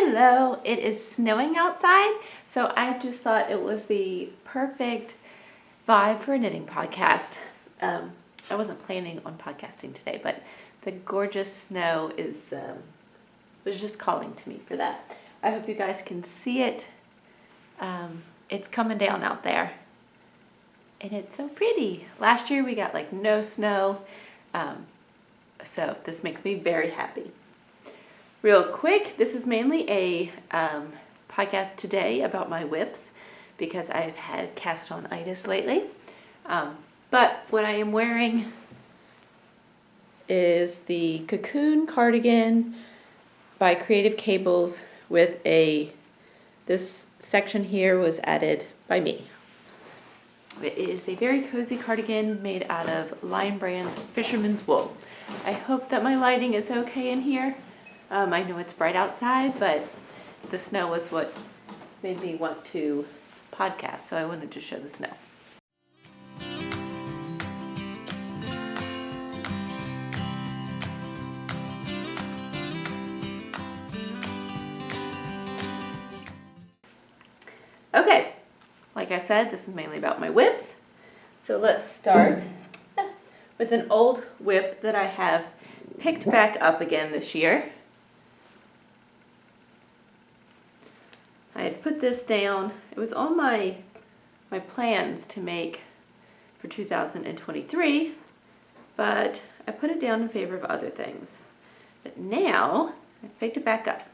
Hello, it is snowing outside, so I just thought it was the perfect vibe for a knitting podcast. I wasn't planning on podcasting today, but the gorgeous snow was just calling to me for that. I hope you guys can see it. It's coming down out there, and it's so pretty. Last year we got like no snow, so this makes me very happy. Real quick, this is mainly a podcast today about my whips because I've had cast-on itis lately. But what I am wearing is the Cocoon cardigan by Creative Cables with this section here was added by me. It is a very cozy cardigan made out of Lion Brand's Fisherman's Wool. I hope that my lighting is okay in here. I know it's bright outside, but the snow was what made me want to podcast, so I wanted to show the snow. Okay, like I said, this is mainly about my whips. So let's start with an old whip that I have picked back up again this year. I had put this down. It was on my plans to make for 2023, but I put it down in favor of other things. But now I picked it back up.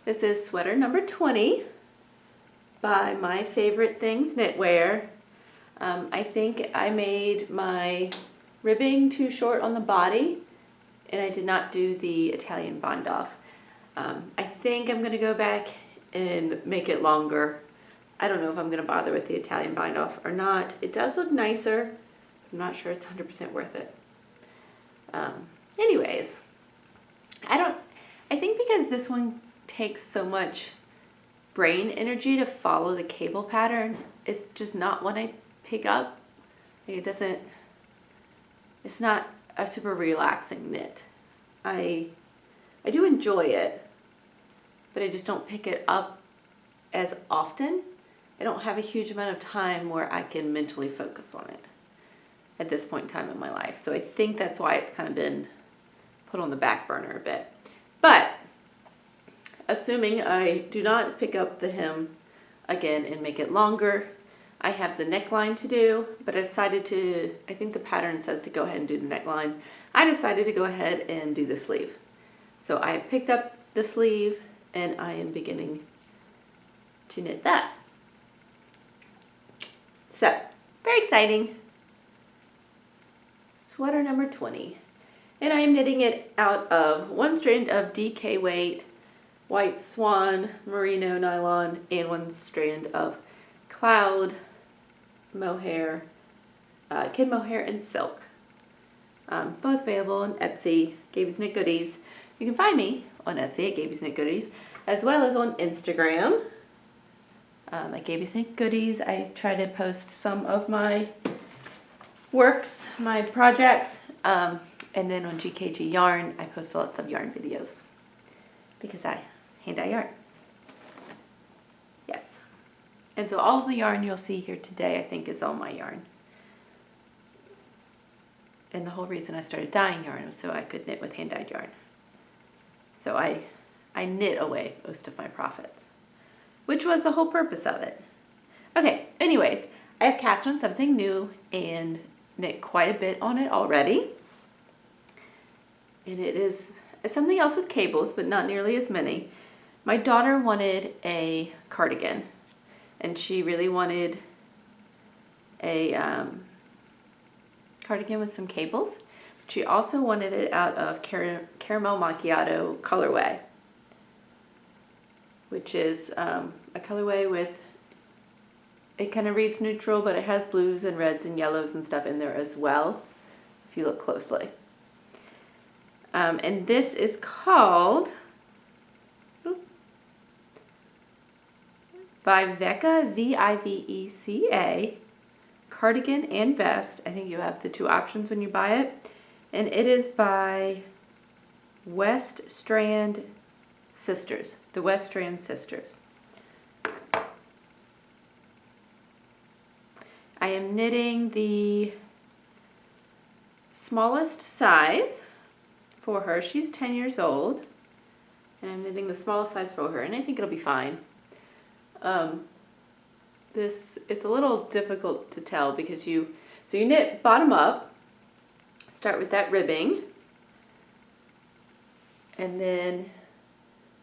This is sweater number 20 by My Favorite Things Knitwear. I think I made my ribbing too short on the body, and I did not do the Italian bind off. I think I'm gonna go back and make it longer. I don't know if I'm gonna bother with the Italian bind off or not. It does look nicer. I'm not sure it's 100% worth it. Anyways, I think because this one takes so much brain energy to follow the cable pattern, it's just not one I pick up. Like it's not a super relaxing knit. I do enjoy it, but I just don't pick it up as often. I don't have a huge amount of time where I can mentally focus on it at this point in time in my life. So I think that's why it's kind of been put on the back burner a bit. But assuming I do not pick up the hem again and make it longer, I have the neckline to do, but I decided I think the pattern says to go ahead and do the neckline. I decided to go ahead and do the sleeve. So I picked up the sleeve and I am beginning to knit that. So, very exciting. Sweater number 20. And I am knitting it out of one strand of DK weight, White Swan, merino nylon, and one strand of cloud mohair, kid mohair and silk. Both available on Etsy, Gabie's Knit Goodies. You can find me on Etsy at Gabie's Knit Goodies, as well as on Instagram at Gabie's Knit Goodies. I try to post some of my works, my projects, and then on GKG Yarn, I post lots of yarn videos because I hand-dye yarn. Yes. And so all of the yarn you'll see here today, I think, is all my yarn. And the whole reason I started dyeing yarn was so I could knit with hand-dyed yarn. So I knit away most of my profits, which was the whole purpose of it. Okay, anyways, I have cast on something new and knit quite a bit on it already. And it is something else with cables, but not nearly as many. My daughter wanted a cardigan, and she really wanted a cardigan with some cables. She also wanted it out of Caramel Macchiato colorway, which is a colorway with, it kind of reads neutral, but it has blues and reds and yellows and stuff in there as well, if you look closely. And this is called Viveca, Viveca, cardigan and vest. I think you have the two options when you buy it. And it is by Weststrand sisters, the Weststrand sisters. I am knitting the smallest size for her. She's 10 years old, and I'm knitting the smallest size for her, and I think it'll be fine. This is a little difficult to tell because you knit bottom up, start with that ribbing, and then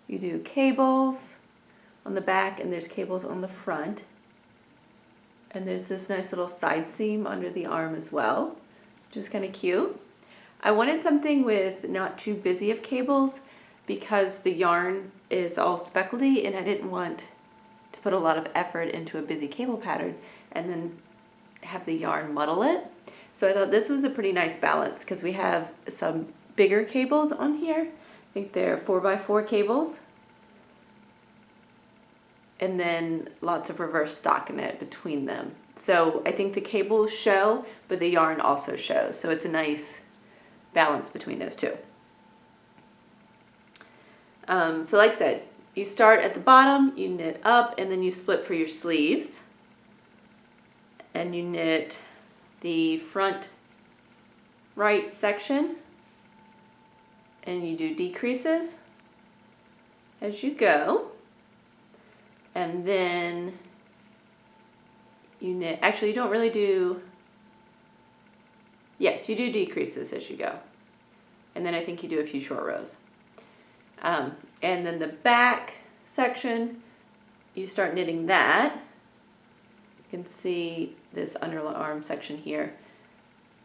you do cables on the back, and there's cables on the front, and there's this nice little side seam under the arm as well, which is kind of cute. I wanted something with not too busy of cables because the yarn is all speckledy, and I didn't want to put a lot of effort into a busy cable pattern and then have the yarn muddle it. So I thought this was a pretty nice balance because we have some bigger cables on here. I think they're 4x4 cables. And then lots of reverse stockinette between them. So I think the cables show, but the yarn also shows. So it's a nice balance between those two. So like I said, you start at the bottom, you knit up, and then you split for your sleeves. And you knit the front right section, and you do decreases as you go. And then you knit, actually you don't really do, yes, you do decreases as you go. And then I think you do a few short rows. And then the back section, you start knitting that. You can see this underarm section here.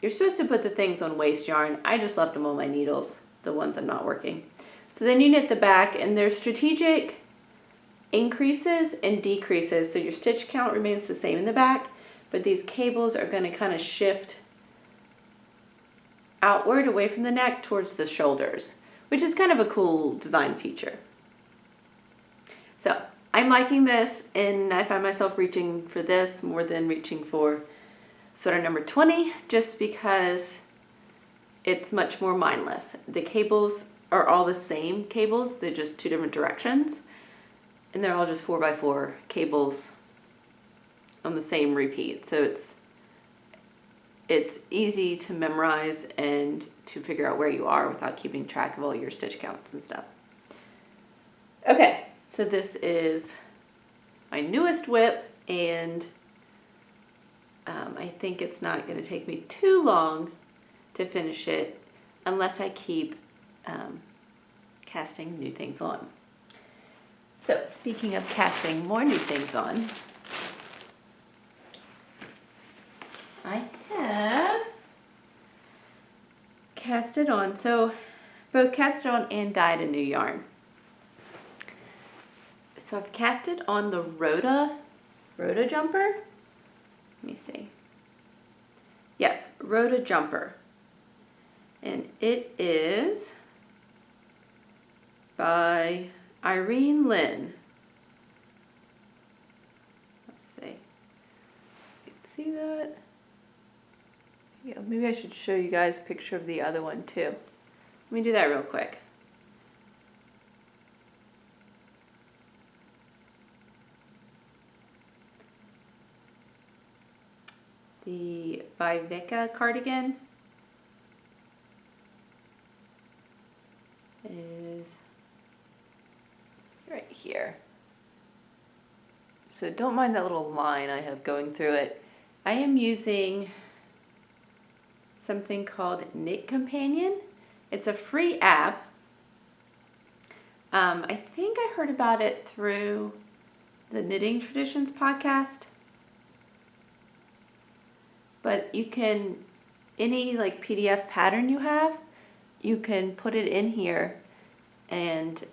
You're supposed to put the things on waste yarn. I just left them on my needles, the ones I'm not working. So then you knit the back, and there's strategic increases and decreases. So your stitch count remains the same in the back, but these cables are going to kind of shift outward away from the neck towards the shoulders, which is kind of a cool design feature. So I'm liking this, and I find myself reaching for this more than reaching for sweater number 20, just because it's much more mindless. The cables are all the same cables, they're just two different directions, and they're all just 4x4 cables on the same repeat. So it's easy to memorize and to figure out where you are without keeping track of all your stitch counts and stuff. Okay, so this is my newest whip, and I think it's not going to take me too long to finish it unless I keep casting new things on. So speaking of casting more new things on, I have casted on, so both casted on and dyed a new yarn. So I've casted on the Rota jumper. Let me see. Yes, Rota jumper. And it is by Irene Linn. Let's see. You can see that? Yeah, maybe I should show you guys a picture of the other one too. Let me do that real quick. The Viveca cardigan is right here. So don't mind that little line I have going through it. I am using something called Knit Companion. It's a free app. I think I heard about it through the Knitting Traditions podcast. But you can, any like PDF pattern you have, you can put it in here, and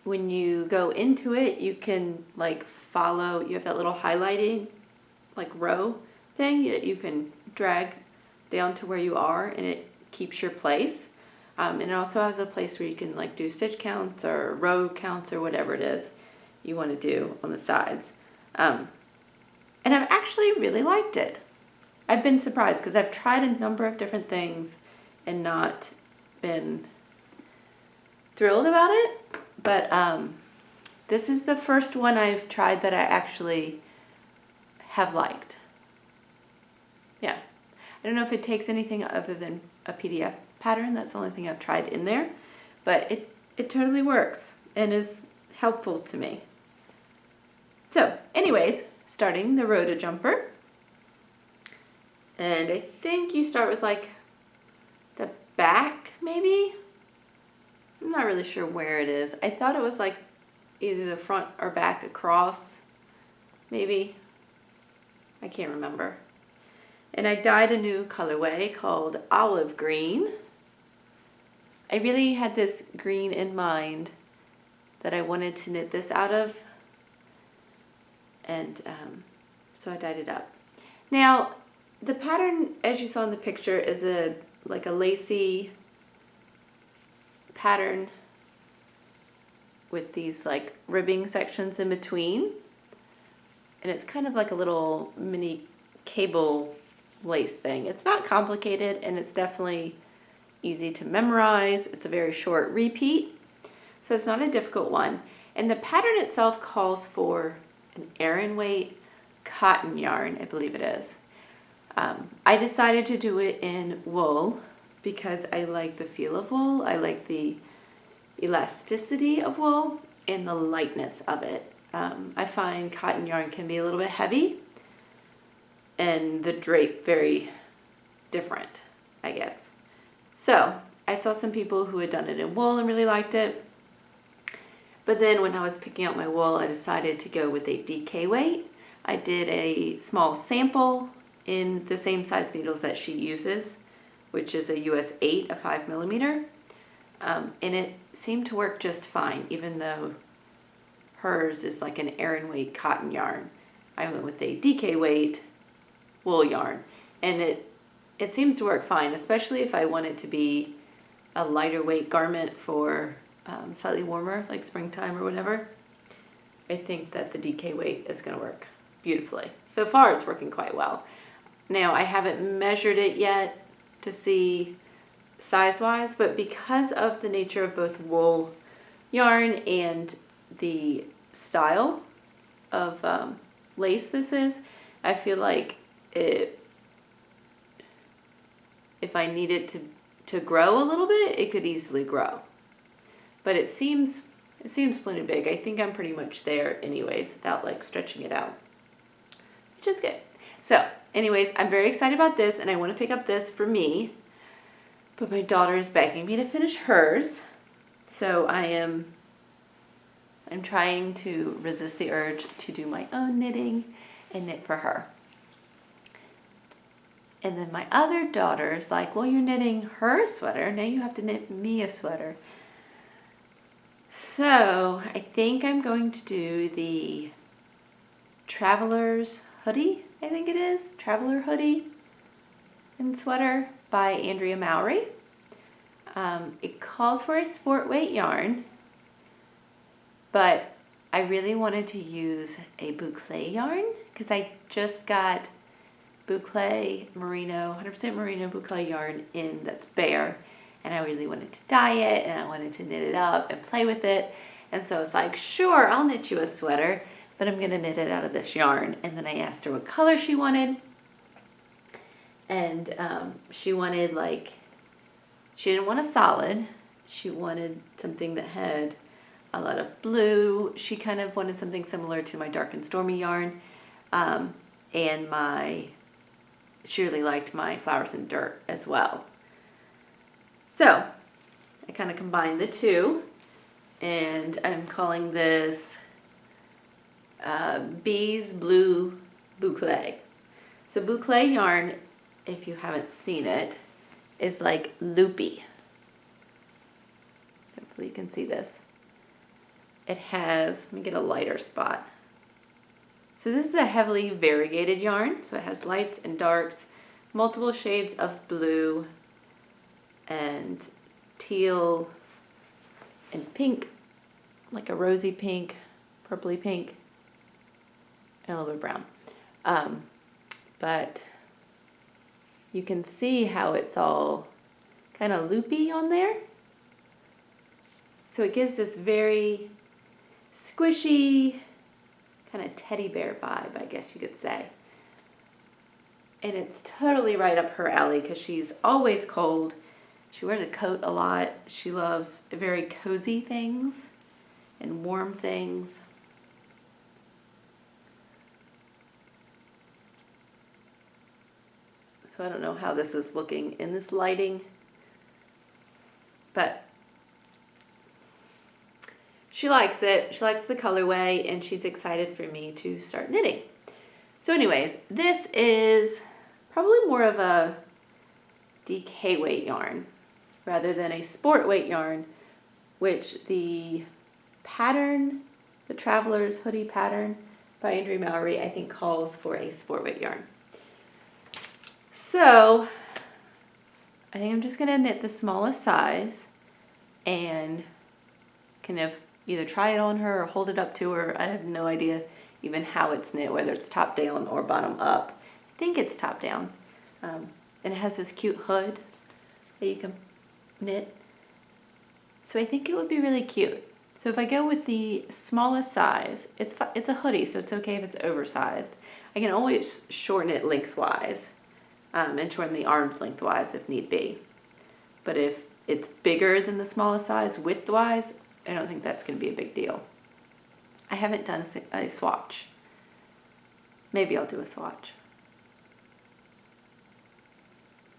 when you go into it, you can like follow, you have that little highlighting like row thing that you can drag down to where you are, and it keeps your place. And it also has a place where you can like do stitch counts or row counts or whatever it is you want to do on the sides. And I've actually really liked it. I've been surprised because I've tried a number of different things and not been thrilled about it, but this is the first one I've tried that I actually have liked. Yeah. I don't know if it takes anything other than a PDF pattern. That's the only thing I've tried in there, but it totally works and is helpful to me. So anyways, starting the Rota jumper. And I think you start with like the back, maybe? I'm not really sure where it is. I thought it was like either the front or back across, maybe. I can't remember. And I dyed a new colorway called olive green. I really had this green in mind that I wanted to knit this out of. And so I dyed it up. Now, the pattern, as you saw in the picture, is like a lacy pattern with these like ribbing sections in between. And it's kind of like a little mini cable lace thing. It's not complicated and it's definitely easy to memorize. It's a very short repeat, so it's not a difficult one. And the pattern itself calls for an Irene weight cotton yarn, I believe it is. I decided to do it in wool because I like the feel of wool. I like the elasticity of wool and the lightness of it. I find cotton yarn can be a little bit heavy and the drape very different, I guess. So I saw some people who had done it in wool and really liked it. But then when I was picking out my wool, I decided to go with a DK weight. I did a small sample in the same size needles that she uses, which is a US 8, a 5mm. And it seemed to work just fine, even though hers is like an Irene weight cotton yarn. I went with a DK weight wool yarn, and it seems to work fine, especially if I want it to be a lighter weight garment for slightly warmer, like springtime or whatever. I think that the DK weight is going to work beautifully. So far, it's working quite well. Now, I haven't measured it yet to see size-wise, but because of the nature of both wool yarn and the style of lace this is, I feel like if I need it to grow a little bit, it could easily grow. But it seems plenty big. I think I'm pretty much there anyways without like stretching it out, which is good. So anyways, I'm very excited about this and I want to pick up this for me, but my daughter is begging me to finish hers. So I'm trying to resist the urge to do my own knitting and knit for her. And then my other daughter's like, well, you're knitting her a sweater, now you have to knit me a sweater. So I think I'm going to do the Traveler's hoodie, I think it is, Traveler hoodie and sweater by Andrea Mowry. It calls for a sport weight yarn, but I really wanted to use a boucle yarn because I just got boucle merino, 100% merino boucle yarn in that's bare, and I really wanted to dye it and I wanted to knit it up and play with it. And so I was like, sure, I'll knit you a sweater, but I'm gonna knit it out of this yarn. And then I asked her what color she wanted, and she wanted she didn't want a solid, she wanted something that had a lot of blue. She kind of wanted something similar to my Dark and Stormy yarn, and she really liked my Flowers and Dirt as well. So I kind of combined the two, and I'm calling this Bees Blue Boucle. So boucle yarn, if you haven't seen it, is like loopy. Hopefully you can see this. It has, let me get a lighter spot. So this is a heavily variegated yarn, so it has lights and darks, multiple shades of blue and teal and pink, like a rosy pink, purpley pink, and a little bit of brown. But you can see how it's all kind of loopy on there. So it gives this very squishy, kind of teddy bear vibe, I guess you could say. And it's totally right up her alley because she's always cold. She wears a coat a lot. She loves very cozy things and warm things. So I don't know how this is looking in this lighting, but she likes it. She likes the colorway, and she's excited for me to start knitting. So anyways, this is probably more of a DK weight yarn rather than a sport weight yarn, which the pattern, the Traveler's Hoodie pattern by Andrea Mallory, I think calls for a sport weight yarn. So I think I'm just gonna knit the smallest size and kind of either try it on her or hold it up to her. I have no idea even how it's knit, whether it's top down or bottom up. I think it's top down. And it has this cute hood that you can knit. So I think it would be really cute. So if I go with the smallest size, it's a hoodie, so it's okay if it's oversized. I can always shorten it lengthwise and shorten the arms lengthwise if need be. But if it's bigger than the smallest size widthwise, I don't think that's going to be a big deal. I haven't done a swatch. Maybe I'll do a swatch.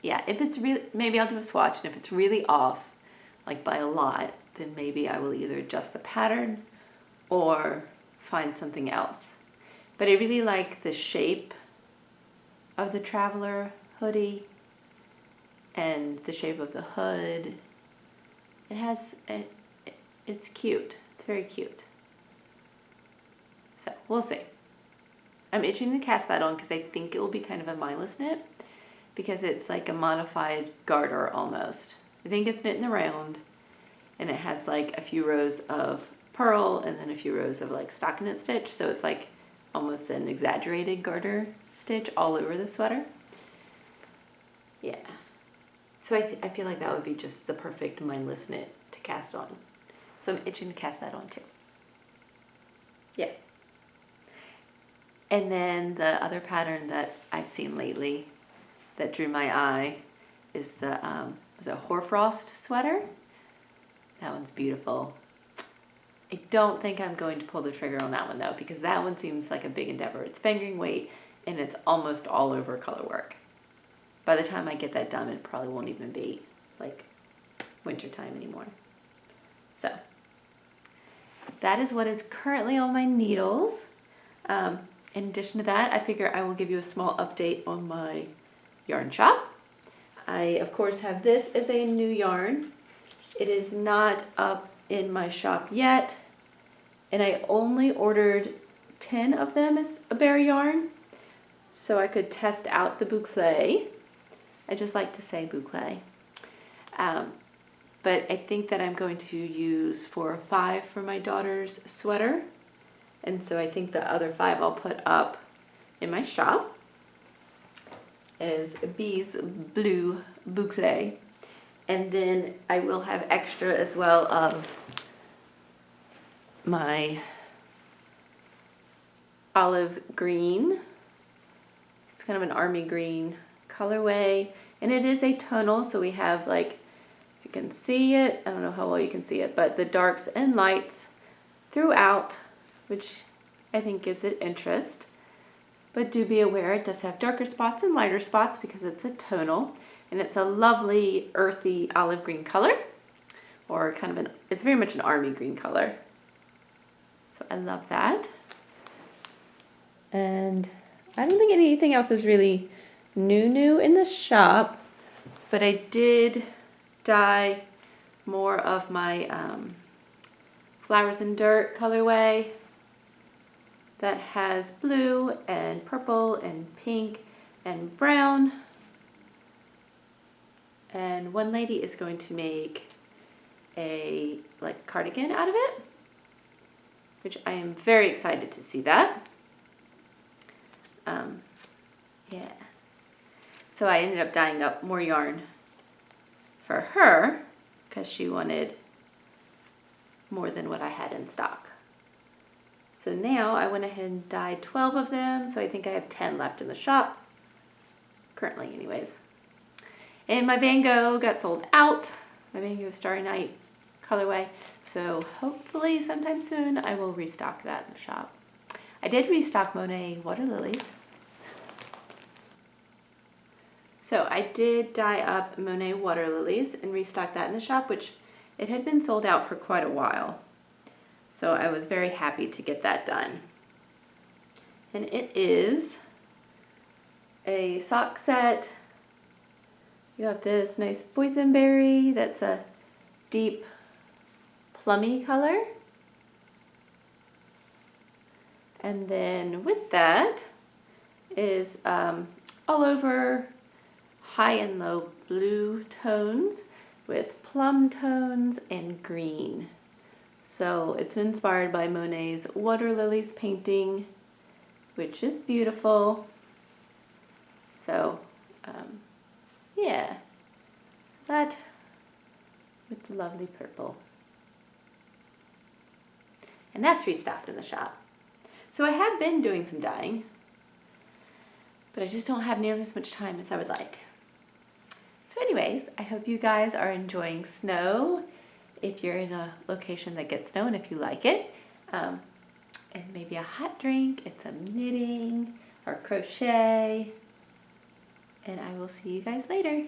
Yeah, if it's really, maybe I'll do a swatch, and if it's really off, like by a lot, then maybe I will either adjust the pattern or find something else. But I really like the shape of the Traveler hoodie and the shape of the hood. It's cute. It's very cute. So we'll see. I'm itching to cast that on because I think it will be kind of a mindless knit because it's like a modified garter almost. I think it's knit in the round, and it has like a few rows of purl and then a few rows of like stockinette stitch, so it's like almost an exaggerated garter stitch all over the sweater. Yeah. So I feel like that would be just the perfect mindless knit to cast on. So I'm itching to cast that on too. Yes. And then the other pattern that I've seen lately that drew my eye is the was a hoarfrost sweater. That one's beautiful. I don't think I'm going to pull the trigger on that one though, because that one seems like a big endeavor. It's fingering weight and it's almost all over color work. By the time I get that done, it probably won't even be like wintertime anymore. So that is what is currently on my needles. In addition to that, I figure I will give you a small update on my yarn shop. I, of course, have this as a new yarn. It is not up in my shop yet, and I only ordered 10 of them as a bare yarn, so I could test out the boucle. I just like to say boucle. But I think that I'm going to use 4 or 5 for my daughter's sweater, and so I think the other 5 I'll put up in my shop as Bee's Blue Boucle. And then I will have extra as well of my olive green. It's kind of an army green colorway, and it is a tonal, so we have, like, you can see it, I don't know how well you can see it, but the darks and lights throughout, which I think gives it interest. But do be aware it does have darker spots and lighter spots because it's a tonal, and it's a lovely earthy olive green color, or kind of it's very much an army green color. So I love that. And I don't think anything else is really new in the shop, but I did dye more of my Flowers in Dirt colorway that has blue and purple and pink and brown. And one lady is going to make a cardigan out of it, which I am very excited to see that. Yeah. So I ended up dyeing up more yarn for her because she wanted more than what I had in stock. So now I went ahead and dyed 12 of them, so I think I have 10 left in the shop, currently anyways. And my Van Gogh got sold out, my Van Gogh Starry Night colorway, so hopefully sometime soon I will restock that in the shop. I did restock Monet Water Lilies. So I did dye up Monet Water Lilies and restock that in the shop, which it had been sold out for quite a while. So I was very happy to get that done. And it is a sock set. You have this nice boysenberry that's a deep plummy color. And then with that is all over high and low blue tones with plum tones and green. So it's inspired by Monet's Water Lilies painting, which is beautiful. So yeah, that with the lovely purple. And that's restocked in the shop. So I have been doing some dyeing, but I just don't have nearly as much time as I would like. So anyways, I hope you guys are enjoying snow, if you're in a location that gets snow and if you like it, and maybe a hot drink and some knitting or crochet, and I will see you guys later.